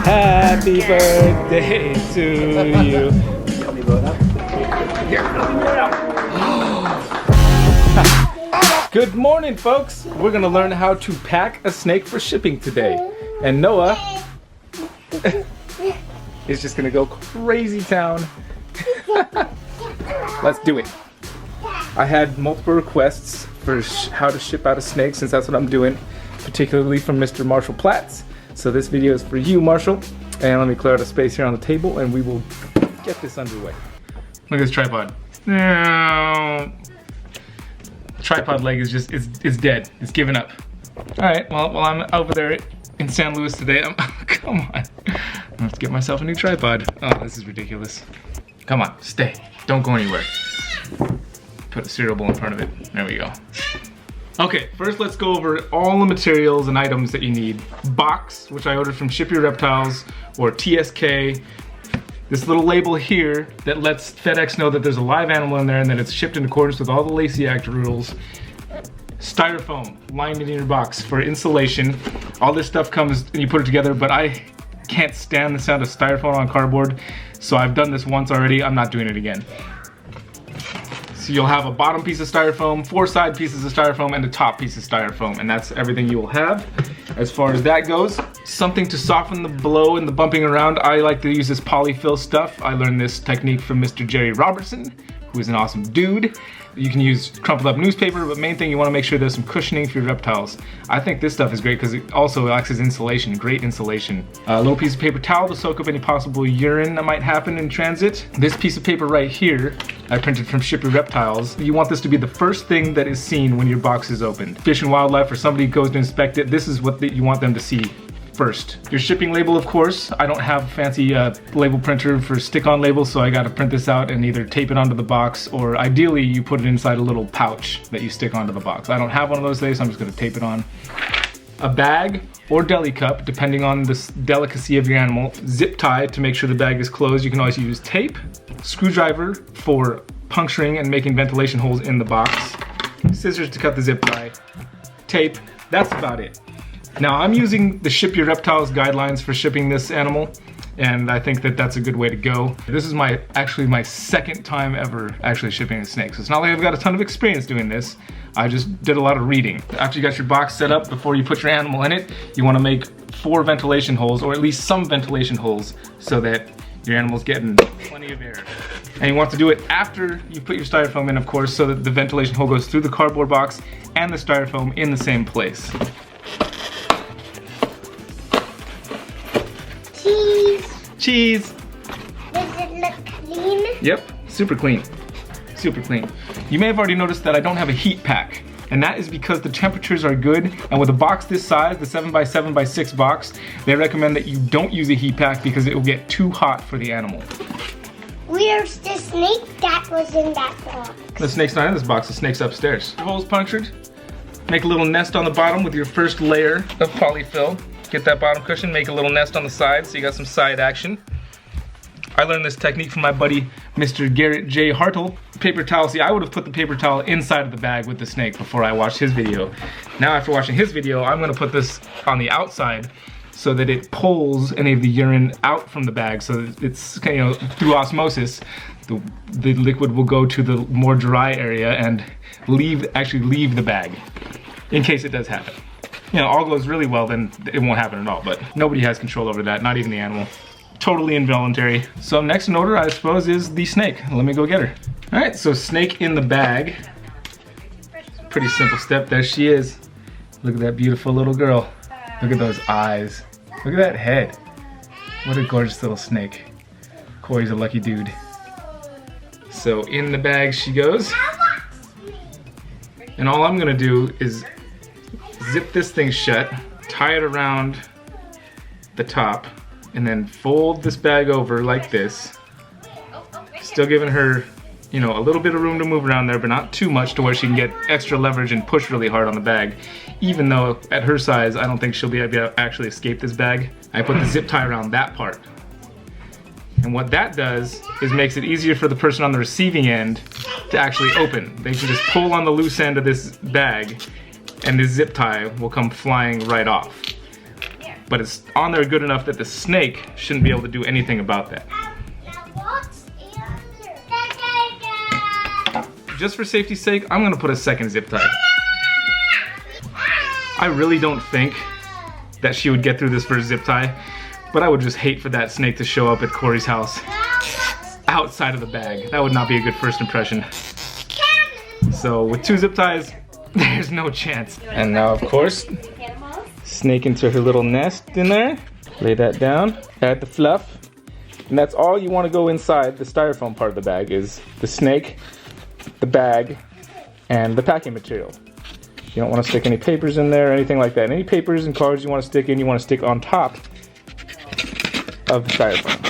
Happy birthday to you. Let me blow it up. Here, let me blow it up. Good morning, folks. We're gonna learn how to pack a snake for shipping today. And Noah is just gonna go crazy town. Let's do it. I had multiple requests for how to ship out a snake, since that's what I'm doing, particularly from Mr. Marshall Platts. So this video is for you, Marshall. And let me clear out a space here on the table and we will get this underway. Look at this tripod. No. Tripod leg is just, it's dead. It's given up. All right, well, while I'm over there in San Luis today, come on. Let's get myself a new tripod. Oh, this is ridiculous. Come on, stay. Don't go anywhere. Put a cereal bowl in front of it. There we go. Okay, first let's go over all the materials and items that you need. Box, which I ordered from Ship Your Reptiles or TSK. This little label here that lets FedEx know that there's a live animal in there and that it's shipped in accordance with all the Lacey Act rules. Styrofoam lined in your box for insulation. All this stuff comes and you put it together, but I can't stand the sound of styrofoam on cardboard, so I've done this once already. I'm not doing it again. So you'll have a bottom piece of styrofoam, 4 side pieces of styrofoam, and a top piece of styrofoam, and that's everything you will have. As far as that goes, something to soften the blow and the bumping around. I like to use this polyfill stuff. I learned this technique from Mr. Jerry Robertson, who is an awesome dude. You can use crumpled up newspaper, but main thing, you want to make sure there's some cushioning for your reptiles. I think this stuff is great because it also acts as insulation, great insulation. A little piece of paper towel to soak up any possible urine that might happen in transit. This piece of paper right here, I printed from Ship Your Reptiles. You want this to be the first thing that is seen when your box is opened. Fish and Wildlife or somebody goes to inspect it, this is what you want them to see first. Your shipping label, of course. I don't have a fancy label printer for stick-on labels, so I gotta print this out and either tape it onto the box, or ideally you put it inside a little pouch that you stick onto the box. I don't have one of those today, so I'm just gonna tape it on. A bag or deli cup, depending on the delicacy of your animal. Zip tie to make sure the bag is closed. You can always use tape. Screwdriver for puncturing and making ventilation holes in the box. Scissors to cut the zip tie. Tape. That's about it. Now I'm using the Ship Your Reptiles guidelines for shipping this animal, and I think that that's a good way to go. This is actually my second time ever actually shipping a snake, so it's not like I've got a ton of experience doing this. I just did a lot of reading. After you got your box set up, before you put your animal in it, you want to make 4 ventilation holes, or at least some ventilation holes, so that your animal's getting plenty of air. And you want to do it after you put your styrofoam in, of course, so that the ventilation hole goes through the cardboard box and the styrofoam in the same place. Cheese. Does it look clean? Yep, super clean. Super clean. You may have already noticed that I don't have a heat pack, and that is because the temperatures are good, and with a box this size, the 7x7x6 box, they recommend that you don't use a heat pack because it will get too hot for the animal. Where's the snake that was in that box? The snake's not in this box, the snake's upstairs. Holes punctured. Make a little nest on the bottom with your first layer of polyfill. Get that bottom cushion, make a little nest on the side so you got some side action. I learned this technique from my buddy, Mr. Garrett J. Hartle. Paper towel, see, I would have put the paper towel inside of the bag with the snake before I watched his video. Now after watching his video, I'm gonna put this on the outside so that it pulls any of the urine out from the bag, so that it's, you know, through osmosis, the liquid will go to the more dry area and actually leave the bag, in case it does happen. You know, all goes really well, then it won't happen at all, but nobody has control over that, not even the animal. Totally involuntary. So next in order, I suppose, is the snake. Let me go get her. All right, so snake in the bag. Pretty simple step, there she is. Look at that beautiful little girl. Look at those eyes. Look at that head. What a gorgeous little snake. Corey's a lucky dude. So in the bag she goes. And all I'm gonna do is zip this thing shut, tie it around the top, and then fold this bag over like this. Still giving her, you know, a little bit of room to move around there, but not too much to where she can get extra leverage and push really hard on the bag. Even though at her size, I don't think she'll be able to actually escape this bag. I put the zip tie around that part. And what that does is makes it easier for the person on the receiving end to actually open. They can just pull on the loose end of this bag and this zip tie will come flying right off. but it's on there good enough that the snake shouldn't be able to do anything about that. Just for safety's sake, I'm gonna put a second zip tie. I really don't think that she would get through this first zip tie, but I would just hate for that snake to show up at Corey's house outside of the bag. That would not be a good first impression. So with 2 zip ties, there's no chance. And now, of course, snake into her little nest in there. Lay that down, add the fluff. And that's all you want to go inside the styrofoam part of the bag is the snake, the bag, and the packing material. You don't want to stick any papers in there or anything like that. Any papers and cards you want to stick on top of the styrofoam.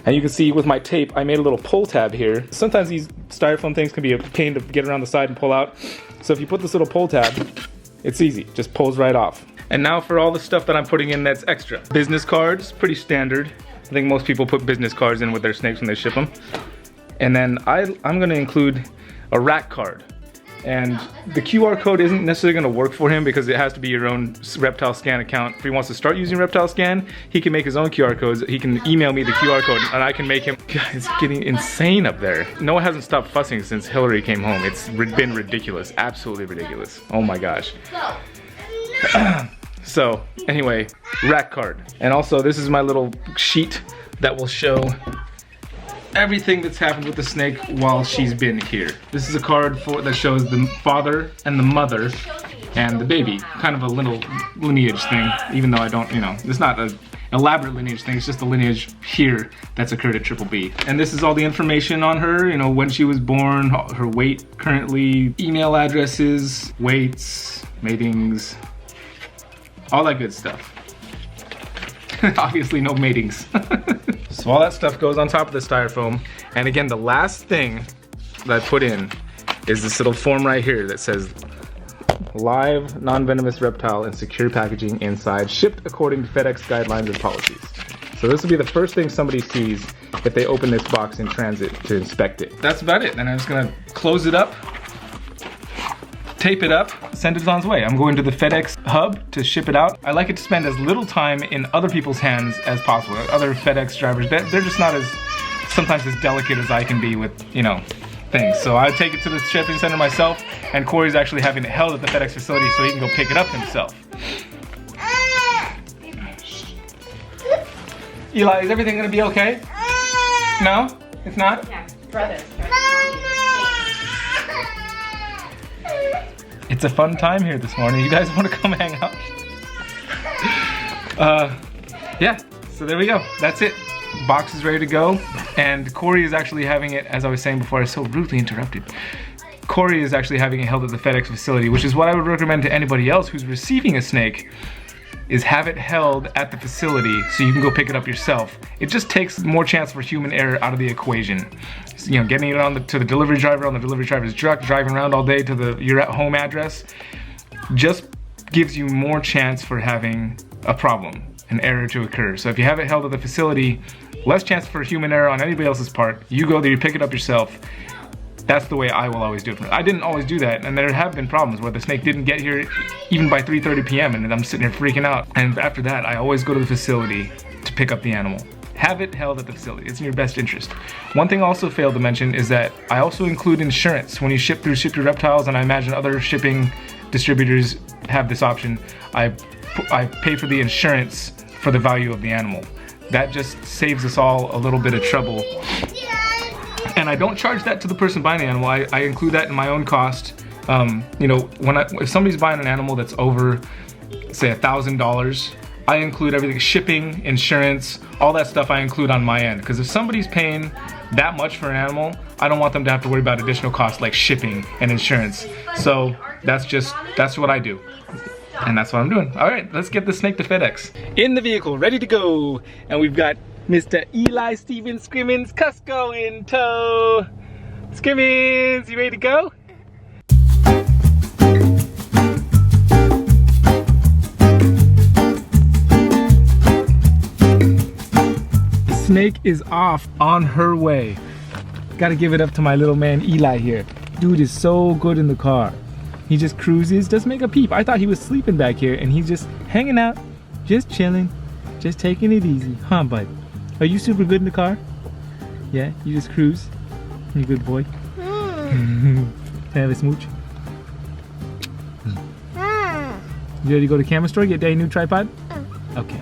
And you can see with my tape, I made a little pull tab here. Sometimes these styrofoam things can be a pain to get around the side and pull out. So if you put this little pull tab, it's easy, just pulls right off. And now for all the stuff that I'm putting in that's extra. Business cards, pretty standard. I think most people put business cards in with their snakes when they ship them. And then I'm gonna include a rack card. And the QR code isn't necessarily gonna work for him because it has to be your own Reptile Scan account. If he wants to start using Reptile Scan, he can make his own QR codes. He can email me the QR code and I can make him. God, it's getting insane up there. Noah hasn't stopped fussing since Hillary came home. It's been ridiculous, absolutely ridiculous. Oh my gosh. So anyway, rack card. And also this is my little sheet that will show everything that's happened with the snake while she's been here. This is a card that shows the father and the mother and the baby. Kind of a little lineage thing, even though I don't, you know, it's not an elaborate lineage thing, it's just a lineage here that's occurred at Triple B. And this is all the information on her, you know, when she was born, her weight currently, email addresses, weights, matings, all that good stuff. Obviously no matings. So all that stuff goes on top of the styrofoam. And again, the last thing that I put in is this little form right here that says live non-venomous reptile in secure packaging inside, shipped according to FedEx guidelines and policies. So this will be the first thing somebody sees if they open this box in transit to inspect it. That's about it. And I'm just gonna close it up, tape it up, send it on its way. I'm going to the FedEx hub to ship it out. I like it to spend as little time in other people's hands as possible. Other FedEx drivers, they're just not as, sometimes as delicate as I can be with, you know, things. So I take it to the shipping center myself, and Corey's actually having it held at the FedEx facility so he can go pick it up himself. Eli, is everything gonna be okay? No? It's not? Yeah, brothers. It's a fun time here this morning. You guys want to come hang out? Yeah, so there we go. That's it. Box is ready to go. And Corey is actually having it, as I was saying before, I was so rudely interrupted. Corey is actually having it held at the FedEx facility, which is what I would recommend to anybody else who's receiving a snake, is have it held at the facility so you can go pick it up yourself. It just takes more chance for human error out of the equation. So, you know, getting it on to the delivery driver on the delivery driver's truck, driving around all day to your home address, just gives you more chance for having a problem, an error to occur. So if you have it held at the facility, less chance for human error on anybody else's part. You go there, you pick it up yourself. That's the way I will always do it. I didn't always do that, and there have been problems where the snake didn't get here even by 3:30 p.m. and I'm sitting here freaking out. And after that, I always go to the facility to pick up the animal. Have it held at the facility. It's in your best interest. One thing I also failed to mention is that I also include insurance. When you ship through Ship Your Reptiles, and I imagine other shipping distributors have this option, I pay for the insurance for the value of the animal. That just saves us all a little bit of trouble. And I don't charge that to the person buying the animal. I include that in my own cost. You know, if somebody's buying an animal that's over, say, $1,000, I include everything, shipping, insurance, all that stuff I include on my end. Because if somebody's paying that much for an animal, I don't want them to have to worry about additional costs like shipping and insurance. So that's what I do. And that's what I'm doing. All right, let's get the snake to FedEx. In the vehicle, ready to go. And we've got Mr. Eli Steven Scrimmins Cusco in tow. Scrimmins, you ready to go? The snake is off, on her way. Gotta give it up to my little man Eli here. Dude is so good in the car. He just cruises, doesn't make a peep. I thought he was sleeping back here, and he's just hanging out, Just chilling. Just taking it easy. Huh, bud? Are you super good in the car? Yeah? You just cruise? You a good boy? Can I have a smooch? You ready to go to the camera store, get Daddy a new tripod? Okay.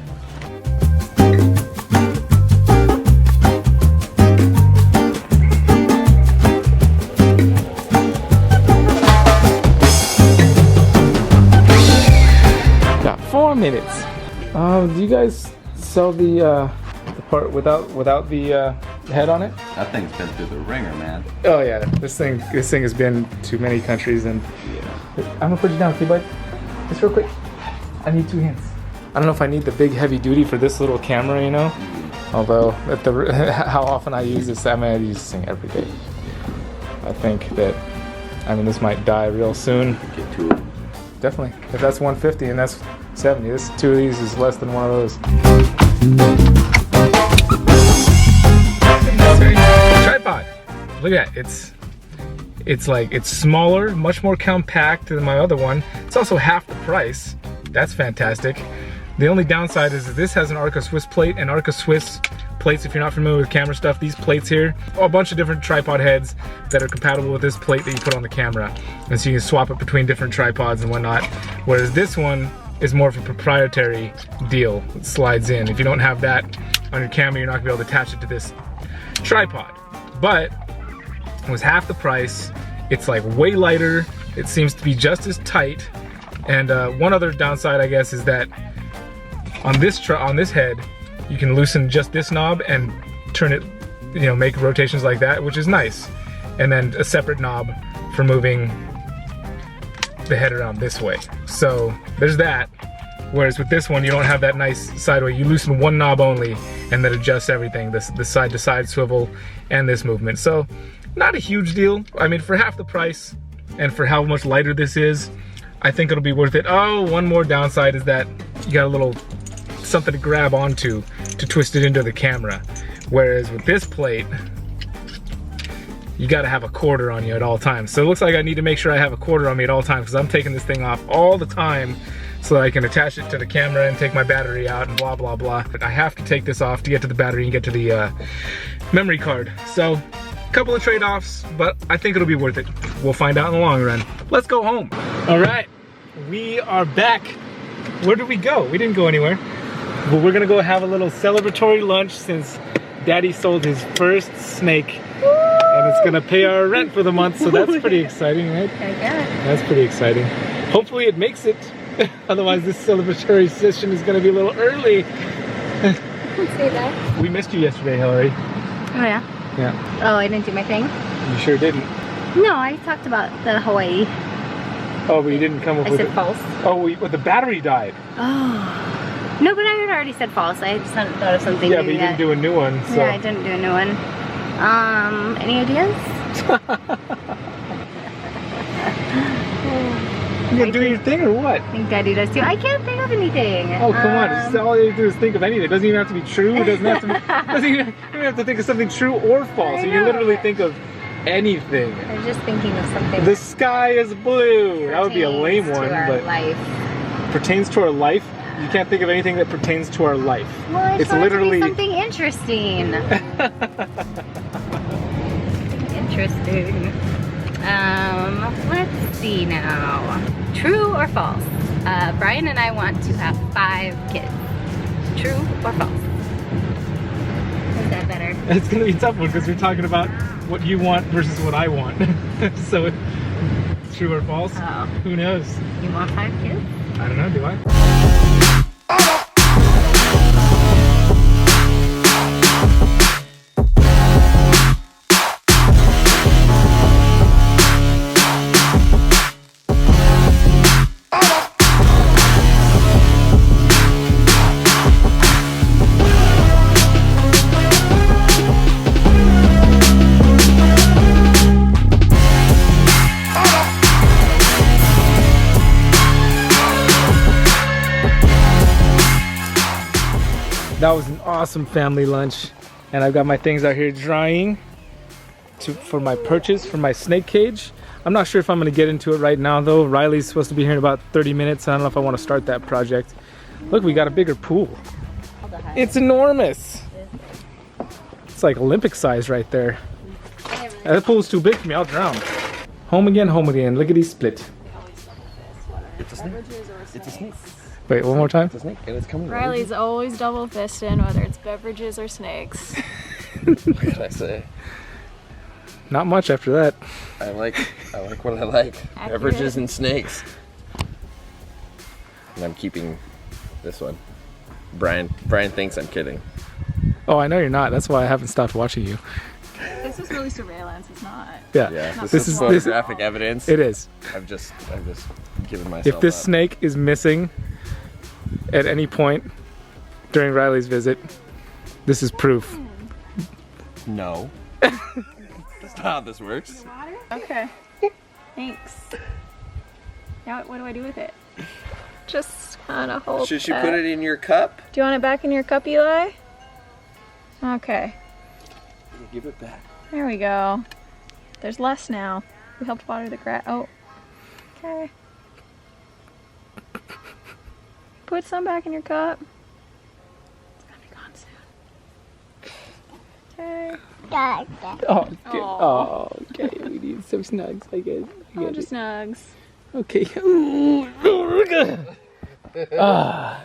Got 4 minutes. Do you guys sell the part without the head on it? That thing's been through the ringer, man. Oh yeah, this thing has been to many countries, and Yeah. I'm gonna put you down, okay, bud? Just real quick. I need 2 hands. I don't know if I need the big heavy duty for this little camera, you know. Although at the how often I use this, I mean, I use this thing every day. I think that, I mean, this might die real soon. Get 2 of them. Definitely. If that's 150 and that's 70, this 2 of these is less than 1 of those. Tripod. Look at that. It's smaller, much more compact than my other one. It's also half the price. That's fantastic. The only downside is that this has an Arca Swiss plate, and Arca Swiss plates, if you're not familiar with camera stuff, these plates here, a bunch of different tripod heads that are compatible with this plate that you put on the camera. And so you can swap it between different tripods and whatnot. Whereas this one is more of a proprietary deal. It slides in. If you don't have that on your camera, you're not gonna be able to attach it to this tripod. But it was half the price. It's like way lighter. It seems to be just as tight. And one other downside, I guess, is that on this head, you can loosen just this knob and turn it, you know, make rotations like that, which is nice. And then a separate knob for moving the head around this way. So there's that. Whereas with this one, you don't have that nice sideway. You loosen one knob only, and that adjusts everything, the side-to-side swivel and this movement. So not a huge deal. I mean, for half the price and for how much lighter this is, I think it'll be worth it. Oh, one more downside is that you got a little something to grab onto to twist it into the camera. Whereas with this plate, you gotta have a quarter on you at all times. So it looks like I need to make sure I have a quarter on me at all times, because I'm taking this thing off all the time so that I can attach it to the camera and take my battery out and blah, blah, blah. But I have to take this off to get to the battery and get to the memory card. So a couple of trade-offs, but I think it'll be worth it. We'll find out in the long run. Let's go home. All right, we are back. Where did we go? We didn't go anywhere. Well, we're gonna go have a little celebratory lunch since Daddy sold his first snake. And it's gonna pay our rent for the month, so that's pretty exciting, right? That's pretty exciting. Hopefully it makes it. Otherwise this celebratory session is gonna be a little early. Don't say that. We missed you yesterday, Hillary. Oh yeah? Yeah. Oh, I didn't do my thing? You sure didn't. No, I talked about the Hawaii. Oh, but you didn't come up I with said it. false. Oh, well, the battery died. Oh. No, but I had already said false. I just hadn't thought of something new. Yeah, but you didn't do a new one, so. Yeah, I didn't do a new one. Any ideas? You gonna do your thing or what? I think Daddy does too. I can't think of anything. Oh, come on. It's all you do is think of anything. It doesn't even have to be true. It doesn't have to be, doesn't even have to think of something true or false. I You can know. literally think of anything. I was just thinking of something. The sky is blue. That would be a lame one, to our but life. pertains to our life. You can't think of anything that pertains to our life. Well, I It's thought literally it'd be something interesting. Interesting. Let's see now. True or false? Brian and I want to have 5 kids. True or false? Is that better? It's gonna be a tough one because we're talking about what you want versus what I want. So, true or false? Oh. Who knows? You want 5 kids? I don't know. Do I? That was an awesome family lunch, and I've got my things out here drying for my purchase for my snake cage. I'm not sure if I'm going to get into it right now though. Riley's supposed to be here in about 30 minutes. I don't know if I want to start that project. Look, we got a bigger pool. It's enormous. It's like Olympic size right there. That pool's too big for me, I'll drown. Home again, lickety split. It's a snake. It's a snake. Wait, one more time? It's a snake, and it's coming. Riley's always double fisting, whether it's beverages or snakes. What can I say? Not much after that. I like what I like. Accurate. Beverages and snakes. And I'm keeping this one. Brian thinks I'm kidding. Oh, I know you're not. That's why I haven't stopped watching you. This is really surveillance, it's not. Yeah. Yeah, This is photographic evidence. It is. I've just given myself. If this up. snake is missing at any point during Riley's visit, this is proof. No. That's not how this works. Okay. Thanks. Now what do I do with it? Just kind of hold Should she that. put it in your cup? Do you want it back in your cup, Eli? Okay. Give it back. There we go. There's less now. We helped water the grass. Oh. Okay. Put some back in your cup. It's gonna be gone soon. Okay. Oh, okay. Oh, okay. We need some snugs, I guess. Oh, just snugs. Okay. All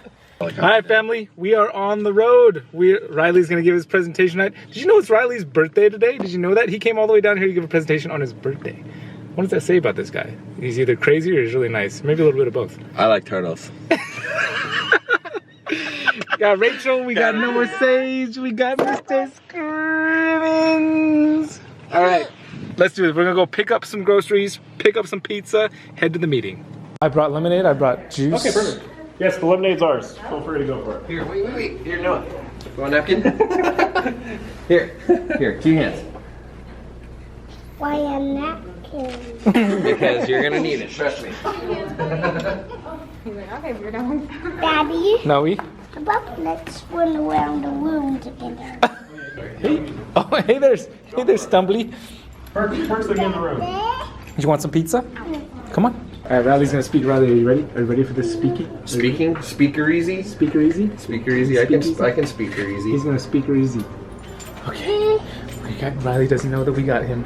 right, family. We are on the road. Riley's gonna give his presentation tonight. Did you know it's Riley's birthday today? Did you know that? He came all the way down here to give a presentation on his birthday. What does that say about this guy? He's either crazy or he's really nice. Maybe a little bit of both. I like turtles. Got Rachel. We got Noah Sage. We got Mr. Scrimmins. All right, let's do it. We're gonna go pick up some groceries, pick up some pizza, head to the meeting. I brought lemonade. I brought juice. Okay, perfect. Yes, the lemonade's ours. Feel free to go for it. Here, wait. Here, Noah. You want a napkin? Here, 2 hands. Why a napkin? Because you're gonna need it, trust me. Daddy, Noe. how about let's swim around the room together? Hey. Oh, hey there, Stumbly. First thing in the room. You want some pizza? Come on. All right, Riley's gonna speak. Riley, are you ready? Are you ready for this speaking? Speaker easy. Speaker easy. Speaker easy. I can speaker easy. He's gonna speaker easy. Okay. Riley doesn't know that we got him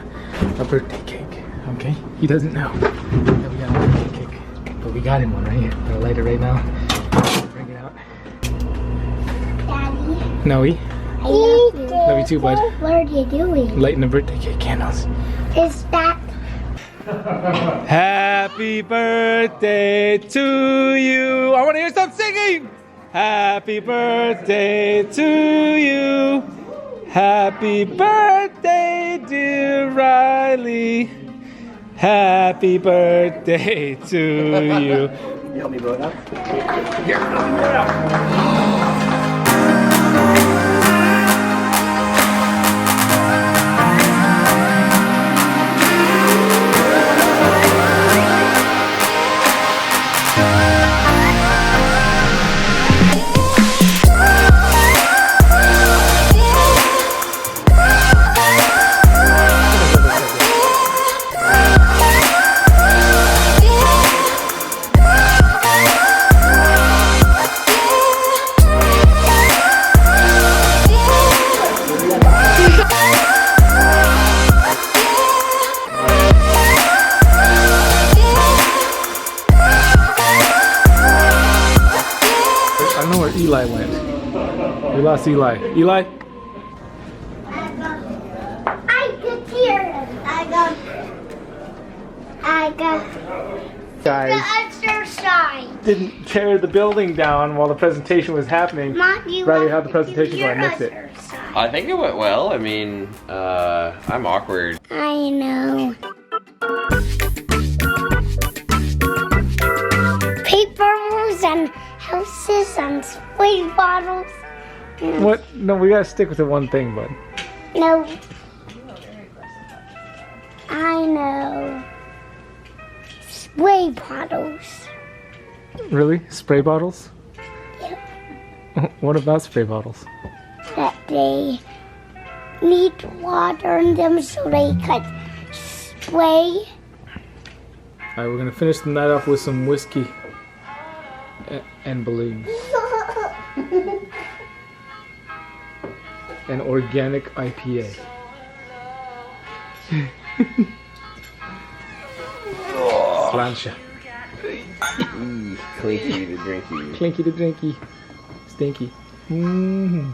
a birthday cake. Okay. He doesn't know that we got a birthday cake, but we got him one right here. I'm gonna light it right now. Bring it out. Daddy, Noe, I love you. love you too, bud. What are you doing? Lighting the birthday cake candles. Is that Happy birthday to you. I want to hear some singing. Happy birthday to you. Happy birthday, dear Riley. Happy birthday to you. Help me blow it up. I don't know where Eli went. We lost Eli. Eli? I could hear him. I got Guys the exercise. didn't tear the building down while the presentation was happening. Mom, you Riley, have how'd the to presentation do go? I your missed it. exercise. I think it went well. I mean, I'm awkward. I know. Papers and houses and spray bottles. What? No, we gotta stick with the one thing, bud. No. I know. Spray bottles. Really? Spray bottles? Yep. What about spray bottles? That they need water in them so they could spray. Alright, we're gonna finish the night off with some whiskey and balloons. An organic IPA. Slancha. Clinky the drinky. Clinky the drinky. Stinky. Mm-hmm.